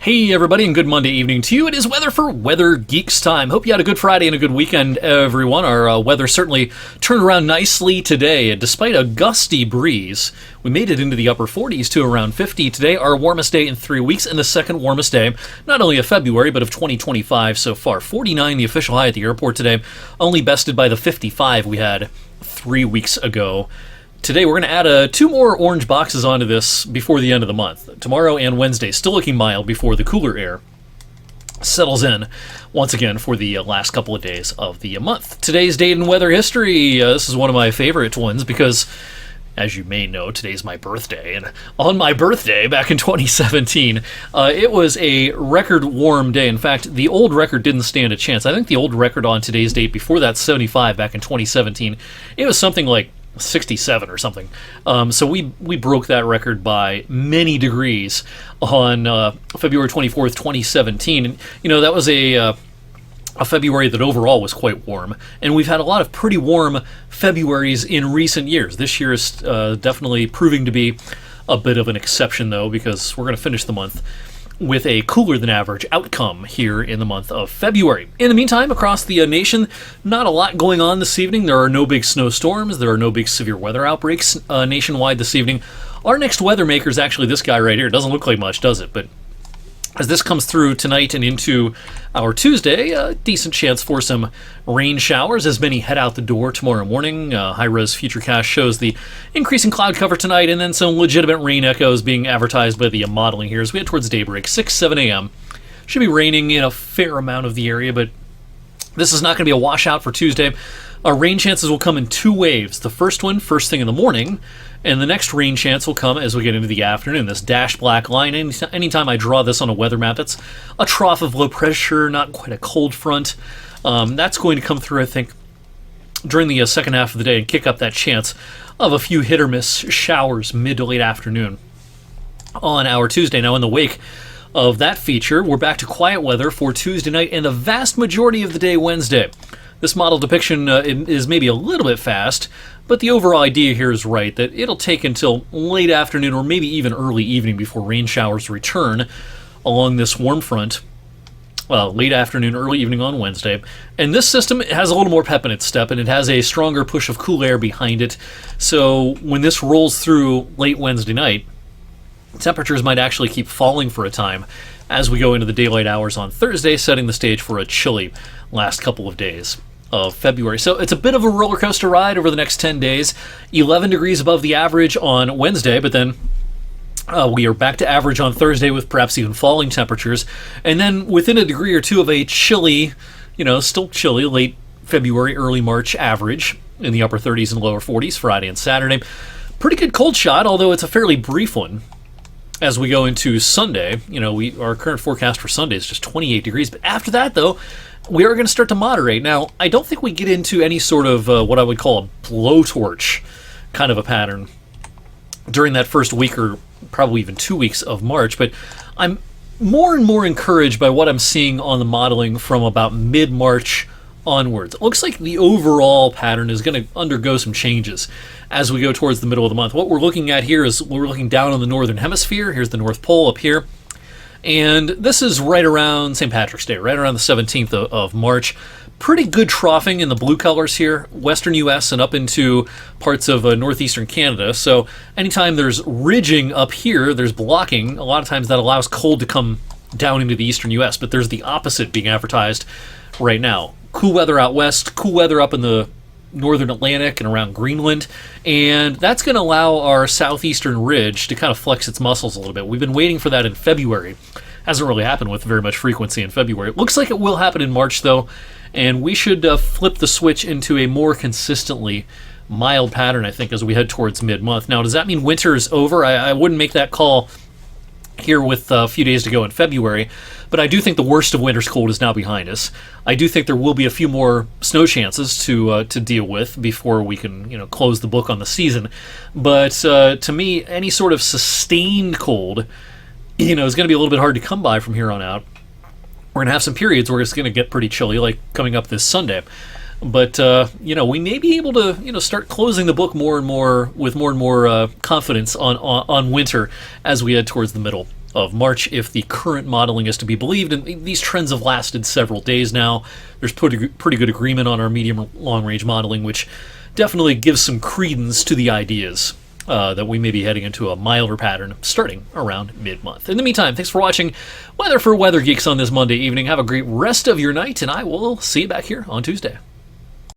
Hey everybody, and good Monday evening to you. It is weather for Weather Geeks time. Hope you had a good Friday and a good weekend, everyone. Our weather certainly turned around nicely today. Despite a gusty breeze, we made it into the upper 40s to around 50 today, our warmest day in 3 weeks, and the second warmest day, not only of February, but of 2025 so far. 49, the official high at the airport today, only bested by the 55 we had 3 weeks ago. Today we're going to add two more orange boxes onto this before the end of the month. Tomorrow and Wednesday, still looking mild before the cooler air settles in once again for the last couple of days of the month. Today's date in weather history, this is one of my favorite ones because, as you may know, today's my birthday. And on my birthday, back in 2017, it was a record warm day. In fact, the old record didn't stand a chance. I think the old record on today's date, before that 75 back in 2017, it was something like 67 or something. So we broke that record by many degrees on February 24th, 2017. And, that was a February that overall was quite warm. And we've had a lot of pretty warm Februaries in recent years. This year is definitely proving to be a bit of an exception, though, because we're going to finish the month with a cooler than average outcome here in the month of February. In the meantime, across the nation, not a lot going on this evening. There are no big snowstorms. There are no big severe weather outbreaks nationwide this evening. Our next weather maker is actually this guy right here. It doesn't look like much, does it? But as this comes through tonight and into our Tuesday, a decent chance for some rain showers as many head out the door tomorrow morning. High-res Futurecast shows the increasing cloud cover tonight, and then some legitimate rain echoes being advertised by the modeling here as we head towards daybreak, 7 a.m. Should be raining in a fair amount of the area, but this is not going to be a washout for Tuesday. Our rain chances will come in two waves. The first one, first thing in the morning, and the next rain chance will come as we get into the afternoon. This dashed black line, anytime I draw this on a weather map, that's a trough of low pressure, not quite a cold front. That's going to come through, I think, during the second half of the day and kick up that chance of a few hit or miss showers mid to late afternoon on our Tuesday. Now, in the wake of that feature, we're back to quiet weather for Tuesday night and the vast majority of the day Wednesday. This model depiction is maybe a little bit fast, but the overall idea here is right, that it'll take until late afternoon or maybe even early evening before rain showers return along this warm front. Late afternoon, early evening on Wednesday. And this system has a little more pep in its step, and it has a stronger push of cool air behind it. So when this rolls through late Wednesday night, temperatures might actually keep falling for a time as we go into the daylight hours on Thursday, setting the stage for a chilly last couple of days of February. So it's a bit of a roller coaster ride over the next 10 days. 11 degrees above the average on Wednesday, but then we are back to average on Thursday with perhaps even falling temperatures. And then within a degree or two of a chilly, still chilly, late February, early March average in the upper 30s and lower 40s Friday and Saturday. Pretty good cold shot, although it's a fairly brief one. As we go into Sunday, our current forecast for Sunday is just 28 degrees. But after that, though, we are going to start to moderate. Now, I don't think we get into any sort of what I would call a blowtorch kind of a pattern during that first week or probably even 2 weeks of March. But I'm more and more encouraged by what I'm seeing on the modeling from about mid-March onwards. It looks like the overall pattern is going to undergo some changes as we go towards the middle of the month. What we're looking at here is we're looking down on the northern hemisphere. Here's the North Pole up here. And this is right around St. Patrick's Day, right around the 17th of March. Pretty good troughing in the blue colors here, western U.S. and up into parts of northeastern Canada. So anytime there's ridging up here, there's blocking. A lot of times that allows cold to come down into the eastern U.S., but there's the opposite being advertised right now. Cool weather out west, cool weather up in the northern Atlantic and around Greenland, and that's going to allow our southeastern ridge to kind of flex its muscles a little bit. We've been waiting for that in February. Hasn't really happened with very much frequency in February. It looks like it will happen in March, though, and we should flip the switch into a more consistently mild pattern, I think, as we head towards mid-month. Now, does that mean winter is over? I wouldn't make that call here with a few days to go in February, but I do think the worst of winter's cold is now behind us. I do think there will be a few more snow chances to deal with before we can close the book on the season. But to me, any sort of sustained cold is going to be a little bit hard to come by from here on out. We're going to have some periods where it's going to get pretty chilly, like coming up this Sunday. But, we may be able to, start closing the book more and more with more and more confidence on winter as we head towards the middle of March, if the current modeling is to be believed. And these trends have lasted several days now. There's pretty good agreement on our medium long-range modeling, which definitely gives some credence to the ideas that we may be heading into a milder pattern starting around mid-month. In the meantime, thanks for watching Weather for Weather Geeks on this Monday evening. Have a great rest of your night, and I will see you back here on Tuesday.